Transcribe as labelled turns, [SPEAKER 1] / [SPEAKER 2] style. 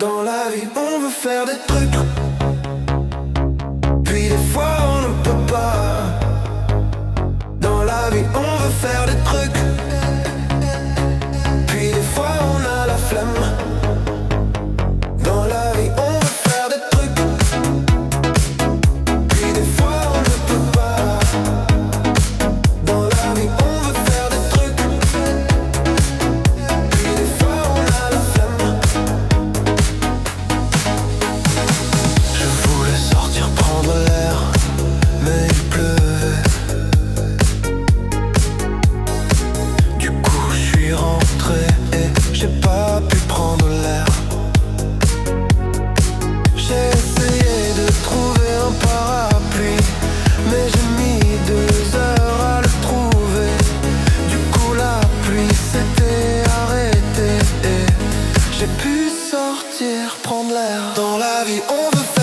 [SPEAKER 1] Dans la vie, on veut faire des trucs, puis des fois on ne peut pas. Dans la vie, on veut faire des trucs, puis des fois on a la flemme. Dans la vie, on veut faire des trucs, puis des fois on ne peut pas. Dans la vie, on veut faire des trucs, puis des fois on a la flemme. Je voulais sortir prendre l'air, mais il pleuvait. Du coup je suis rentré et j'ai pas pu prendre l'air. J'ai essayé de trouver un parapluie, mais j'ai mis 2 heures à le trouver. Du coup la pluie s'était arrêtée et j'ai pu sortir prendre l'air. Dans la vie on veut faire